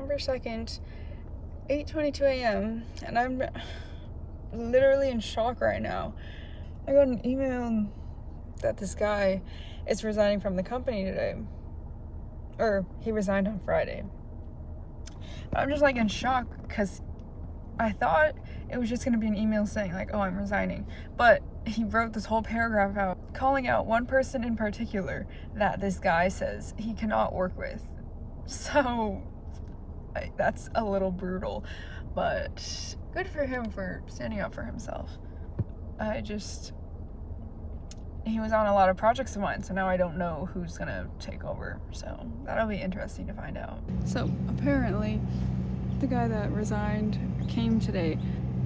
November 2nd, 8:22 a.m. and I'm literally in shock right now. I got an email that this guy is resigning from the company today. Or he resigned on Friday. But I'm just like in shock because I thought it was just going to be an email saying like, oh, I'm resigning. But he wrote this whole paragraph out calling out one person in particular that this guy says he cannot work with. So that's a little brutal, but good for him for standing up for himself. He was on a lot of projects of mine, so now I don't know who's gonna take over, so that'll be interesting to find out. So apparently the guy that resigned came today,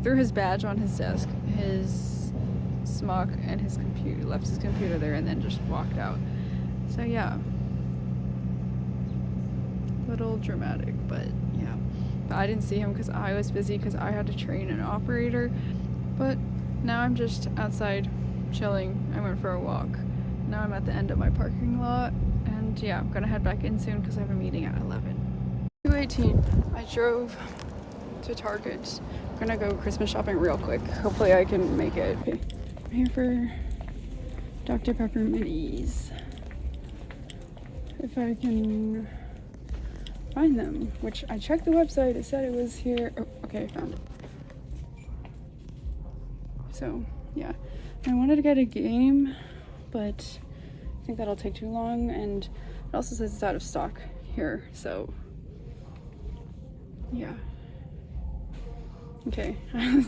threw his badge on his desk, his smock, and his computer, left his computer there, and then just walked out. So yeah, little dramatic, but yeah. But I didn't see him because I was busy because I had to train an operator. But now I'm just outside chilling. I went for a walk. Now I'm at the end of my parking lot, and yeah, I'm gonna head back in soon because I have a meeting at 11. 2:18. I drove to Target. I'm gonna go Christmas shopping real quick. Hopefully I can make it. Okay. I'm here for Dr. Pepper minis. If I can find them, which I checked the website, it said it was here. Oh, okay, I found it. So yeah, I wanted to get a game, but I think that'll take too long, and it also says it's out of stock here, so yeah. Okay, I'm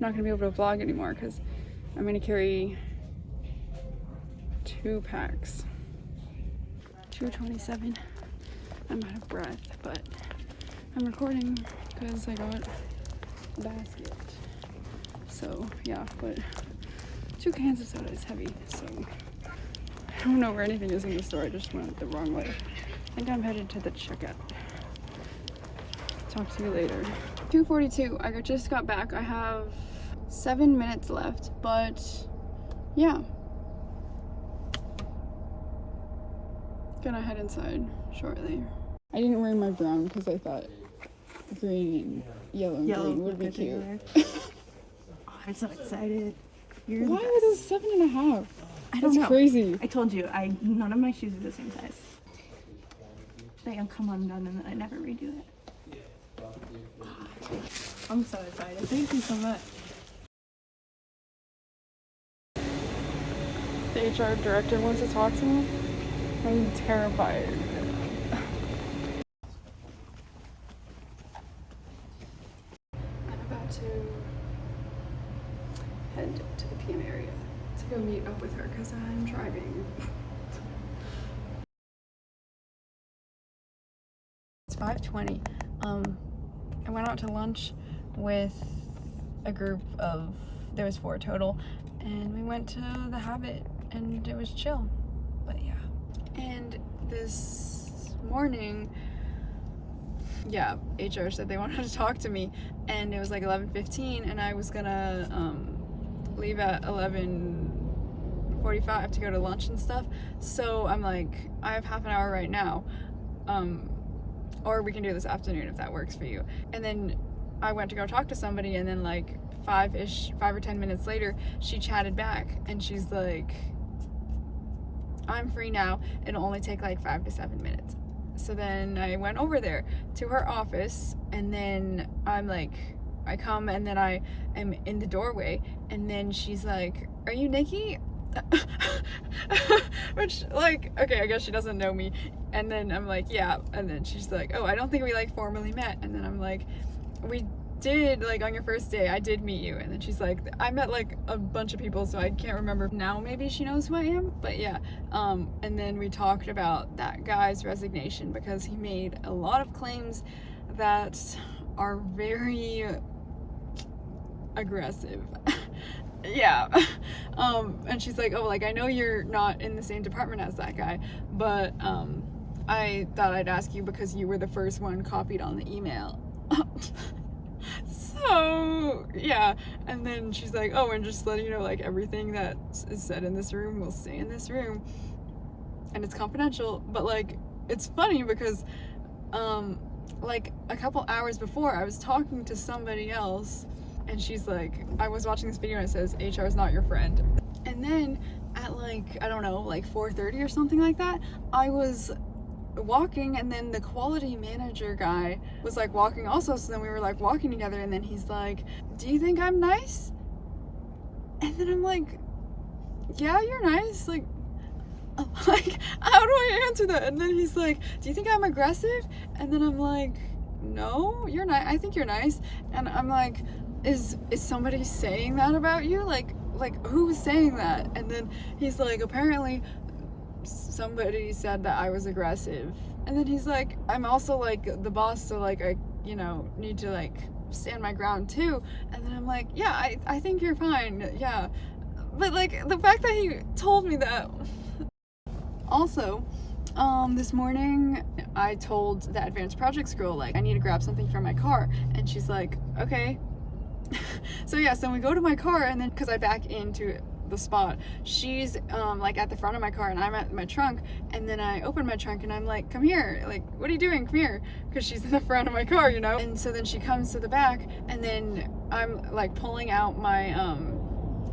not gonna be able to vlog anymore because I'm gonna carry 2 packs. 2:27. I'm out of breath, but I'm recording because I got a basket. So yeah, but 2 cans of soda is heavy, so I don't know where anything is in the store. I just went the wrong way. I think I'm headed to the checkout. Talk to you later. 2:42. I just got back. I have 7 minutes left, but yeah. Gonna head inside shortly. I didn't wear my brown because I thought green, yellow and green would be cute. Oh, I'm so excited. You're Why are those 7.5? I don't know. That's crazy. I told you, none of my shoes are the same size. They come undone and then I never redo it. I'm so excited. Thank you so much. The HR director wants to talk to me. I'm terrified. I'm about to head to the PM area to go meet up with her because I'm driving. It's 5:20. I went out to lunch with a group of, there was 4 total, and we went to the Habit and it was chill, but yeah. And this morning, yeah, HR said they wanted to talk to me, and it was like 11:15, and I was gonna leave at 11:45 to go to lunch and stuff. So I'm like, I have half an hour right now, or we can do this afternoon if that works for you. And then I went to go talk to somebody, and then like 5 or 10 minutes later, she chatted back, and she's like, I'm free now. It'll only take like 5 to 7 minutes. So then I went over there to her office, and then I come, and then I am in the doorway, and then she's like, are you Nikki? Which, like, okay, I guess she doesn't know me. And then I'm like, yeah. And then she's like, oh, I don't think we like formally met. And then I'm like, we did, like, on your first day I did meet you. And then she's like, I met like a bunch of people, so I can't remember now. Maybe she knows who I am, but yeah. And then we talked about that guy's resignation because he made a lot of claims that are very aggressive. Yeah. And she's like, oh, like, I know you're not in the same department as that guy, but I thought I'd ask you because you were the first one copied on the email. So yeah. And then she's like, oh, and just letting you know, like, everything that is said in this room will stay in this room, and it's confidential. But like, it's funny because like a couple hours before, I was talking to somebody else, and she's like, I was watching this video and it says HR is not your friend. And then at like, I don't know, like 4:30 or something like that, I was walking, and then the quality manager guy was like walking also, so then we were like walking together, and then he's like, do you think I'm nice? And then I'm like, yeah, you're nice. Like how do I answer that? And then he's like, do you think I'm aggressive? And then I'm like, no, you're nice. I think you're nice. And I'm like, is somebody saying that about you? Like who's saying that? And then he's like, apparently somebody said that I was aggressive. And then he's like, I'm also like the boss, so like I, you know, need to like stand my ground too. And then I'm like, yeah, I think you're fine. Yeah. But like the fact that he told me that. Also, this morning I told the advanced projects girl, like, I need to grab something from my car, and she's like, okay. So yeah, so we go to my car, and then because I back into the spot, she's like at the front of my car and I'm at my trunk, and then I open my trunk and I'm like, come here, like, what are you doing, come here, because she's in the front of my car, you know. And so then she comes to the back, and then I'm like pulling out my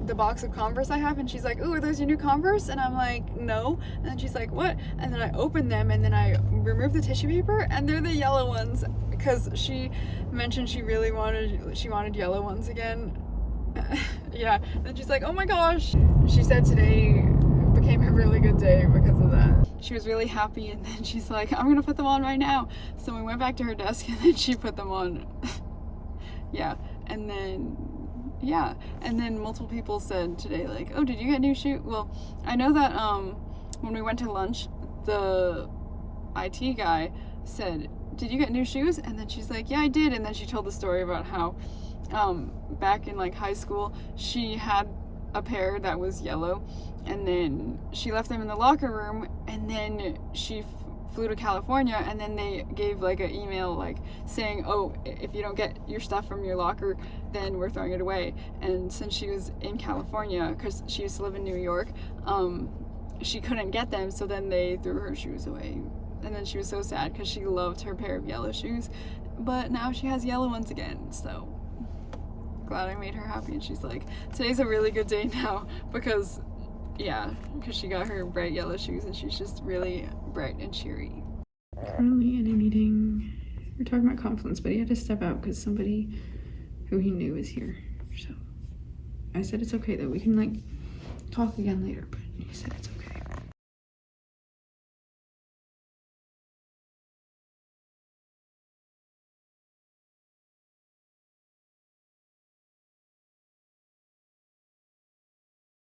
the box of Converse I have, and she's like, ooh, are those your new Converse? And I'm like, no. And then she's like, what? And then I open them, and then I remove the tissue paper, and they're the yellow ones, because she mentioned she wanted yellow ones again. Yeah. And she's like, oh my gosh. She said today became a really good day because of that. She was really happy, and then she's like, I'm gonna put them on right now. So we went back to her desk, and then she put them on. Yeah. And then multiple people said today, like, oh, did you get new shoes? Well, I know that when we went to lunch, the IT guy said, did you get new shoes? And then she's like, yeah, I did. And then she told the story about how back in like high school, she had a pair that was yellow, and then she left them in the locker room, and then she flew to California, and then they gave like an email like saying, oh, if you don't get your stuff from your locker, then we're throwing it away. And since she was in California, because she used to live in New York, she couldn't get them, so then they threw her shoes away. And then she was so sad because she loved her pair of yellow shoes, but now she has yellow ones again. So glad I made her happy. And she's like, today's a really good day now, because she got her bright yellow shoes, and she's just really bright and cheery. Currently in a meeting, we're talking about confidence, but he had to step out because somebody who he knew is here. So I said it's okay, that we can like talk again later, but he said it's okay.